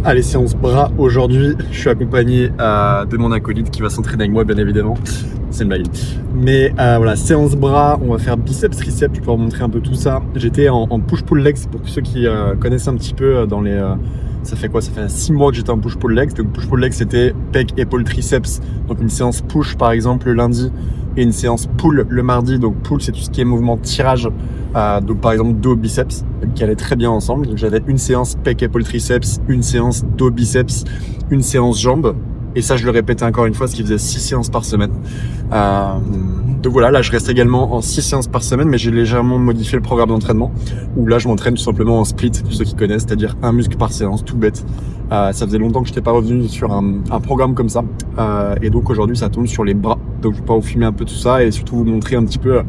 Allez, séance bras aujourd'hui. Je suis accompagné de mon acolyte qui va s'entraîner avec moi, bien évidemment. C'est une blague. Mais voilà, séance bras, on va faire biceps, triceps. Je vais pouvoir vous montrer un peu tout ça. J'étais en push-pull legs pour ceux qui connaissent un petit peu dans les... ça fait quoi? Ça fait 6 mois que j'étais en push-pull legs. Donc push-pull legs, c'était pec, épaule, triceps. Donc une séance push par exemple le lundi et une séance pull le mardi. Donc pull, c'est tout ce qui est mouvement tirage. Donc par exemple dos biceps qui allait très bien ensemble. Donc j'avais une séance pec épaule triceps, une séance dos biceps, une séance jambes, et ça je le répétais encore une fois, ce qui faisait 6 séances par semaine. Donc voilà, là je reste également en 6 séances par semaine, mais j'ai légèrement modifié le programme d'entraînement où là je m'entraîne tout simplement en split, pour ceux qui connaissent, c'est-à-dire un muscle par séance, tout bête. Ça faisait longtemps que je n'étais pas revenu sur un programme comme ça, et donc aujourd'hui ça tombe sur les bras. Donc je vais pouvoir vous filmer un peu tout ça et surtout vous montrer un petit peu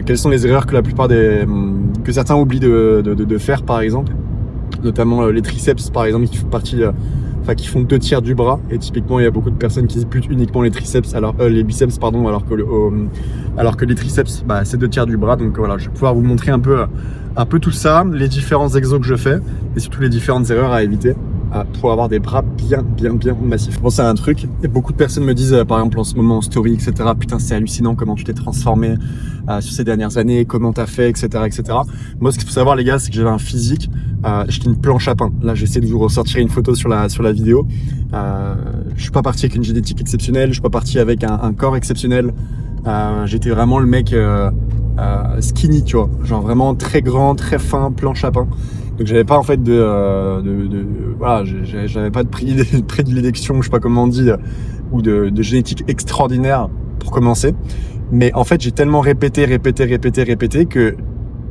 quelles sont les erreurs que la plupart que certains oublient de faire, par exemple, notamment les triceps par exemple, qui font partie, qui font 2 tiers du bras, et typiquement il y a beaucoup de personnes qui butent uniquement les triceps, les biceps pardon, alors que les triceps c'est 2 tiers du bras. Donc voilà, je vais pouvoir vous montrer un peu tout ça, les différents exos que je fais et surtout les différentes erreurs à éviter pour avoir des bras bien massifs. Bon, c'est un truc, et beaucoup de personnes me disent par exemple en ce moment en story, etc. Putain, c'est hallucinant comment tu t'es transformé sur ces dernières années, comment t'as fait, etc. Moi, ce qu'il faut savoir, les gars, c'est que j'avais un physique, j'étais une planche à pain. Là, j'essaie de vous ressortir une photo sur la vidéo. Je suis pas parti avec une génétique exceptionnelle, je suis pas parti avec un corps exceptionnel. J'étais vraiment le mec skinny, tu vois, genre vraiment très grand, très fin, planche à pain. Donc j'avais pas en fait voilà, j'avais pas de prédilection, je sais pas comment on dit, ou de génétique extraordinaire pour commencer. Mais en fait, j'ai tellement répété que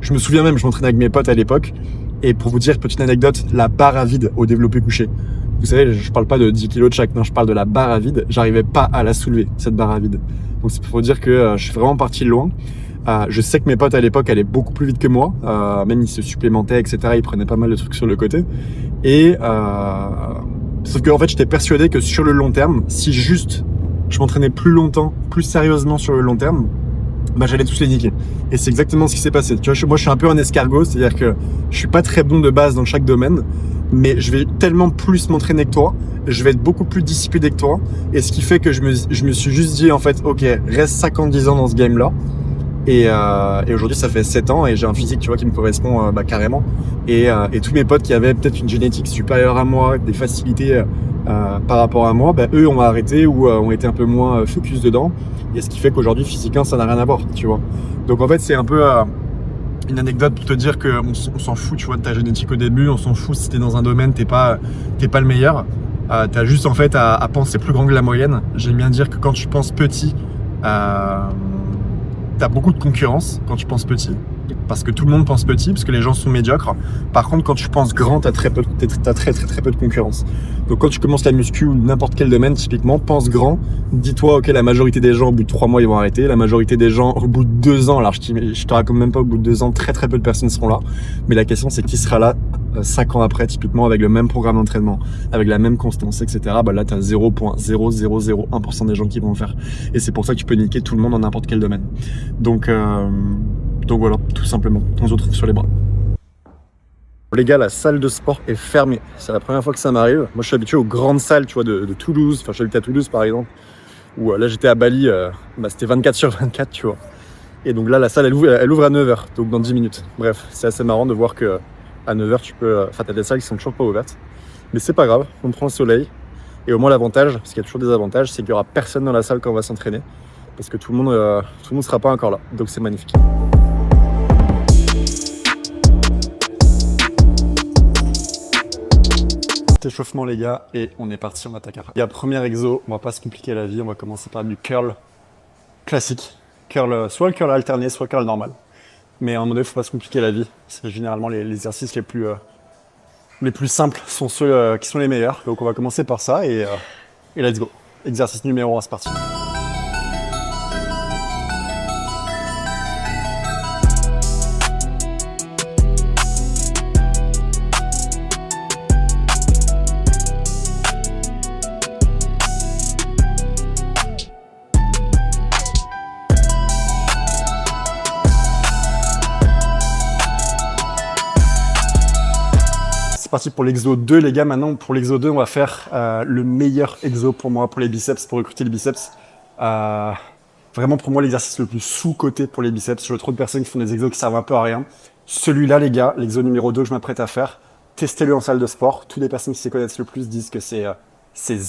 je me souviens même, je m'entraînais avec mes potes à l'époque. Et pour vous dire, petite anecdote, la barre à vide au développé couché. Vous savez, je parle pas de 10 kilos de chaque, non, je parle de la barre à vide. J'arrivais pas à la soulever, cette barre à vide. Donc c'est pour vous dire que je suis vraiment parti de loin. Je sais que mes potes à l'époque allaient beaucoup plus vite que moi, même ils se supplémentaient, etc. Ils prenaient pas mal de trucs sur le côté. Et sauf que en fait, j'étais persuadé que sur le long terme, si juste je m'entraînais plus longtemps, plus sérieusement sur le long terme, j'allais tous les niquer. Et c'est exactement ce qui s'est passé. Tu vois, moi, je suis un peu un escargot, c'est-à-dire que je suis pas très bon de base dans chaque domaine, mais je vais tellement plus m'entraîner que toi, je vais être beaucoup plus discipliné que toi, et ce qui fait que je me suis juste dit, en fait, ok, reste 50-10 ans dans ce game-là. Et aujourd'hui, ça fait 7 ans et j'ai un physique, tu vois, qui me correspond carrément. Et tous mes potes qui avaient peut-être une génétique supérieure à moi, des facilités par rapport à moi, eux ont arrêté ou ont été un peu moins focus dedans. Et ce qui fait qu'aujourd'hui, physiquement, ça n'a rien à voir, tu vois. Donc en fait, c'est un peu une anecdote pour te dire qu'on s'en fout, tu vois, de ta génétique au début. On s'en fout si t'es dans un domaine, t'es pas le meilleur. T'as juste en fait à penser plus grand que la moyenne. J'aime bien dire que quand tu penses petit, t'as beaucoup de concurrence quand tu penses petit, parce que tout le monde pense petit, parce que les gens sont médiocres. Par contre, quand tu penses grand, t'as très peu de concurrence. Donc quand tu commences la muscu ou n'importe quel domaine, typiquement, pense grand. Dis-toi, ok, la majorité des gens, au bout de 3 mois, ils vont arrêter. La majorité des gens, au bout de 2 ans, alors je te raconte même pas, au bout de 2 ans, très peu de personnes seront là. Mais la question, c'est qui sera là 5 ans après, typiquement, avec le même programme d'entraînement, avec la même constance, etc. Là, t'as 0,0001% des gens qui vont le faire. Et c'est pour ça que tu peux niquer tout le monde dans n'importe quel domaine. Donc voilà, tout simplement. On se retrouve sur les bras. Les gars, la salle de sport est fermée. C'est la première fois que ça m'arrive. Moi, je suis habitué aux grandes salles, tu vois, de Toulouse. Enfin, j'habite à Toulouse, par exemple. Où là, j'étais à Bali, c'était 24/24, tu vois. Et donc là, la salle, elle ouvre à 9h, donc dans 10 minutes. Bref, c'est assez marrant de voir que à 9h, t'as des salles qui sont toujours pas ouvertes. Mais c'est pas grave, on prend le soleil. Et au moins, l'avantage, parce qu'il y a toujours des avantages, c'est qu'il y aura personne dans la salle quand on va s'entraîner. Parce que tout le monde sera pas encore là. Donc c'est magnifique. Échauffement les gars, et on est parti, on attaque. Il y a premier exo, on va pas se compliquer la vie, on va commencer par du curl classique. Curl, soit le curl alterné, soit le curl normal. Mais à un moment donné, faut pas se compliquer la vie. C'est généralement les exercices les plus simples sont ceux qui sont les meilleurs. Donc on va commencer par ça et let's go. Exercice numéro 1, c'est parti. C'est parti pour l'exo 2, les gars. Maintenant, pour l'exo 2, on va faire le meilleur exo pour moi, pour les biceps, pour recruter les biceps. Vraiment, pour moi, l'exercice le plus sous-coté pour les biceps. Je vois trop de personnes qui font des exos qui servent un peu à rien. Celui-là, les gars, l'exo numéro 2 que je m'apprête à faire, testez-le en salle de sport. Toutes les personnes qui s'y connaissent le plus disent que c'est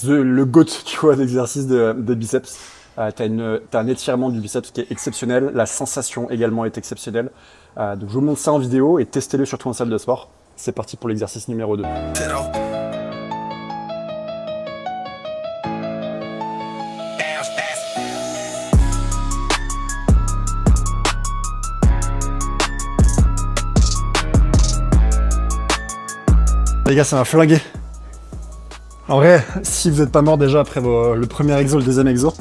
le GOAT, tu vois, d'exercice de biceps. T'as un étirement du biceps qui est exceptionnel. La sensation également est exceptionnelle. Donc je vous montre ça en vidéo et testez-le surtout en salle de sport. C'est parti pour l'exercice numéro 2. Les gars, ça m'a flingué. En vrai, si vous n'êtes pas mort déjà après le premier exo, le deuxième exo,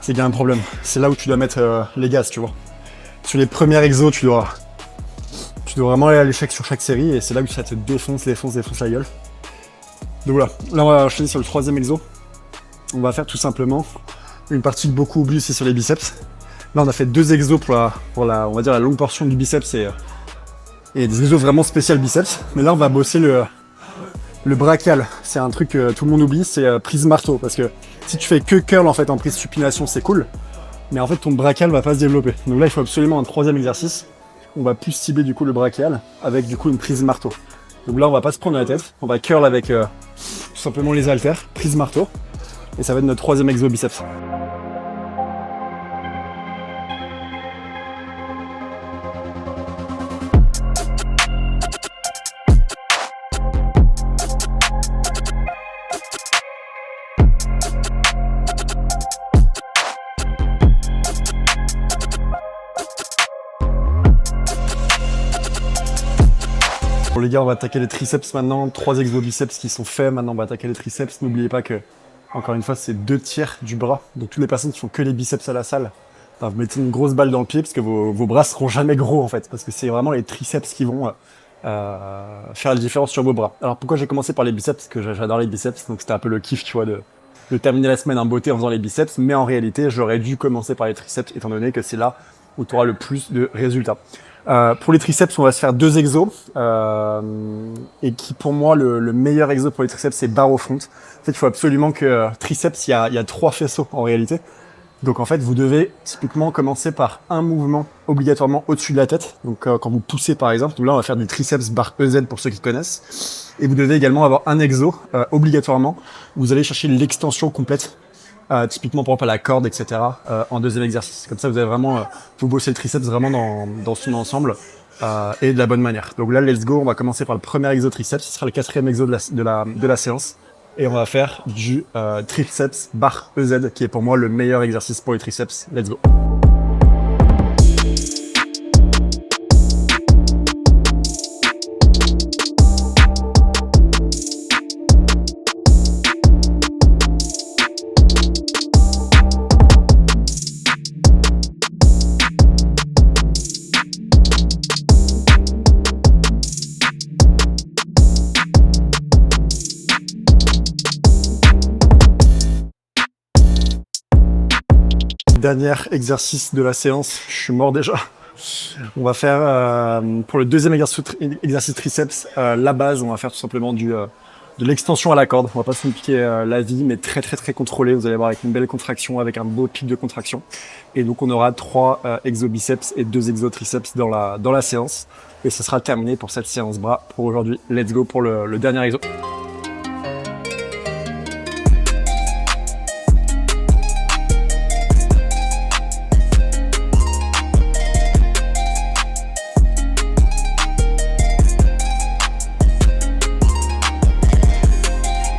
c'est qu'il y a un problème. C'est là où tu dois mettre les gaz, tu vois. Sur les premiers exos, tu dois vraiment aller à l'échec sur chaque série et c'est là où ça te défonce la gueule. Donc voilà, là on va enchaîner sur le troisième exo. On va faire tout simplement une partie que beaucoup oublient, c'est sur les biceps. Là on a fait 2 exos pour la on va dire la longue portion du biceps et des exos vraiment spécial biceps. Mais là on va bosser le brachial. C'est un truc que tout le monde oublie, c'est prise marteau. Parce que si tu fais que curl en fait en prise supination, c'est cool. Mais en fait ton brachial va pas se développer. Donc là il faut absolument un troisième exercice. On va plus cibler du coup le brachial avec du coup une prise marteau. Donc là on va pas se prendre la tête, on va curl avec tout simplement les haltères, prise marteau. Et ça va être notre troisième exo biceps. Bon les gars, on va attaquer les triceps maintenant. 3 exos biceps qui sont faits. Maintenant, on va attaquer les triceps. N'oubliez pas que, encore une fois, c'est 2 tiers du bras. Donc, toutes les personnes qui font que les biceps à la salle, vous mettez une grosse balle dans le pied parce que vos bras seront jamais gros en fait. Parce que c'est vraiment les triceps qui vont faire la différence sur vos bras. Alors, pourquoi j'ai commencé par les biceps? Parce que j'adore les biceps. Donc, c'était un peu le kiff, tu vois, de terminer la semaine en beauté en faisant les biceps. Mais en réalité, j'aurais dû commencer par les triceps étant donné que c'est là où tu auras le plus de résultats. Pour les triceps, on va se faire 2 exos et qui pour moi le meilleur exo pour les triceps c'est barre au front. En fait, il faut absolument que triceps, il y a 3 faisceaux en réalité. Donc en fait, vous devez typiquement commencer par un mouvement obligatoirement au-dessus de la tête. Donc quand vous poussez par exemple, donc là on va faire du triceps barre EZ pour ceux qui connaissent. Et vous devez également avoir un exo obligatoirement où vous allez chercher l'extension complète. Typiquement par exemple à la corde, etc. En deuxième exercice. Comme ça, vous avez vraiment, vous bossez le triceps vraiment dans son ensemble et de la bonne manière. Donc là, let's go. On va commencer par le premier exo triceps. Ce sera le 4e exo de la séance. Et on va faire du triceps barre EZ, qui est pour moi le meilleur exercice pour les triceps. Let's go. Dernier exercice de la séance, je suis mort déjà. On va faire pour le deuxième exercice triceps, la base, on va faire tout simplement de l'extension à la corde. On va pas se compliquer la vie, mais très contrôlé. Vous allez voir avec une belle contraction, avec un beau pic de contraction. Et donc on aura 3 exo biceps et 2 exo triceps dans la séance. Et ce sera terminé pour cette séance bras pour aujourd'hui. Let's go pour le dernier exo.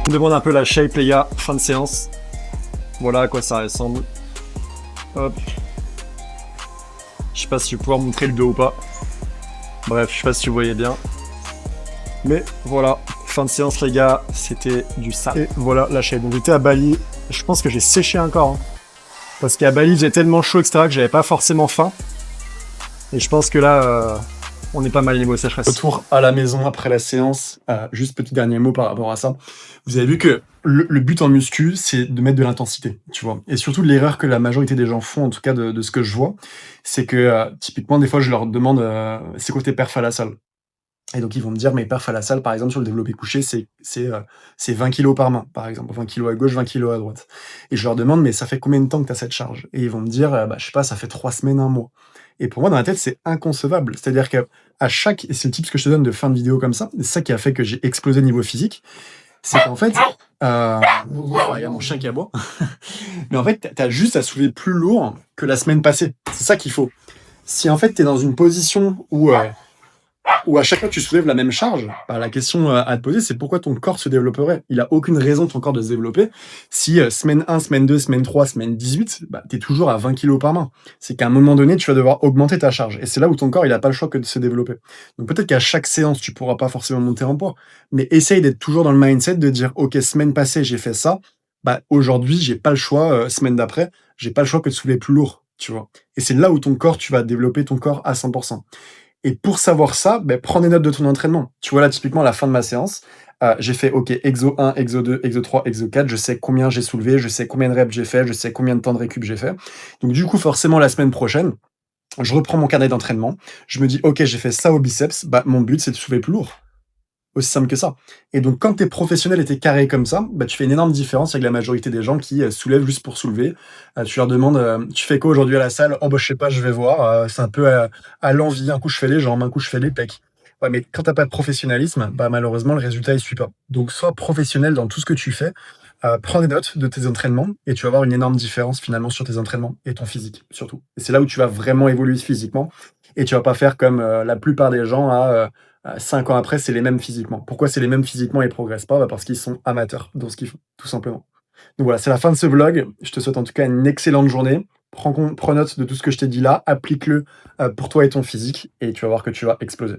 On me demande un peu la shape les gars, fin de séance. Voilà à quoi ça ressemble. Hop. Je sais pas si je vais pouvoir montrer le dos ou pas. Bref, je sais pas si vous voyez bien. Mais voilà, fin de séance les gars, c'était du sale. Et voilà la shape. Donc j'étais à Bali, je pense que j'ai séché un corps. Hein. Parce qu'à Bali, j'ai tellement chaud, etc. que j'avais pas forcément faim. Et je pense que là, on est pas mal niveau sécheresse. Retour à la maison après la séance. Juste petit dernier mot par rapport à ça. Vous avez vu que le but en muscu, c'est de mettre de l'intensité, tu vois. Et surtout, l'erreur que la majorité des gens font, en tout cas de ce que je vois, c'est que typiquement, des fois, je leur demande c'est quoi tes perfs à la salle? Et donc ils vont me dire: «Mes perfs à la salle, par exemple, sur le développé couché, c'est 20 kilos par main», par exemple, 20 kilos à gauche, 20 kilos à droite. Et je leur demande: «Mais ça fait combien de temps que tu as cette charge?» Et ils vont me dire: «Bah, je sais pas, ça fait 3 semaines, un mois». Et pour moi, dans la tête, c'est inconcevable. C'est-à-dire qu'à chaque et c'est le tips que je te donne de fin de vidéo comme ça, c'est ça qui a fait que j'ai explosé niveau physique, c'est qu'en fait, il y a mon chien qui aboie. Mais en fait, tu as juste à soulever plus lourd que la semaine passée. C'est ça qu'il faut. Si en fait, tu es dans une position où à chaque fois tu soulèves la même charge, bah, la question à te poser, c'est pourquoi ton corps se développerait? Il a aucune raison, ton corps, de se développer si semaine 1, semaine 2, semaine 3, semaine 18, bah, tu es toujours à 20 kilos par main. C'est qu'à un moment donné, tu vas devoir augmenter ta charge. Et c'est là où ton corps, il a pas le choix que de se développer. Donc peut-être qu'à chaque séance, tu pourras pas forcément monter en poids, mais essaye d'être toujours dans le mindset de dire: «OK, semaine passée, j'ai fait ça, bah, aujourd'hui, j'ai pas le choix, semaine d'après, j'ai pas le choix que de soulever plus lourd», tu vois? Et c'est là où ton corps, tu vas développer ton corps à 100. Et pour savoir ça, beh, prends des notes de ton entraînement. Tu vois, là, typiquement, à la fin de ma séance, j'ai fait OK, exo 1, exo 2, exo 3, exo 4. Je sais combien j'ai soulevé, je sais combien de reps j'ai fait, je sais combien de temps de récup j'ai fait. Donc du coup, forcément, la semaine prochaine, je reprends mon carnet d'entraînement. Je me dis: «OK, j'ai fait ça au biceps, bah, mon but, c'est de soulever plus lourd». Aussi simple que ça. Et donc, quand tu es professionnel et tu es carré comme ça, bah, tu fais une énorme différence avec la majorité des gens qui soulèvent juste pour soulever. Tu leur demandes: «Tu fais quoi aujourd'hui à la salle?» «Oh bah, je sais pas, je vais voir». C'est un peu à l'envie. Un coup, je fais les jambes, un coup, je fais les pecs. Ouais, mais quand tu pas de professionnalisme, bah, malheureusement, le résultat, il suit pas. Donc, sois professionnel dans tout ce que tu fais. Prends des notes de tes entraînements et tu vas voir une énorme différence finalement sur tes entraînements et ton physique surtout. Et c'est là où tu vas vraiment évoluer physiquement et tu vas pas faire comme la plupart des gens 5 ans après, c'est les mêmes physiquement. Pourquoi c'est les mêmes physiquement et ils progressent pas? Bah, parce qu'ils sont amateurs dans ce qu'ils font, tout simplement. Donc voilà, c'est la fin de ce vlog. Je te souhaite en tout cas une excellente journée. Prends note de tout ce que je t'ai dit là, applique-le pour toi et ton physique et tu vas voir que tu vas exploser.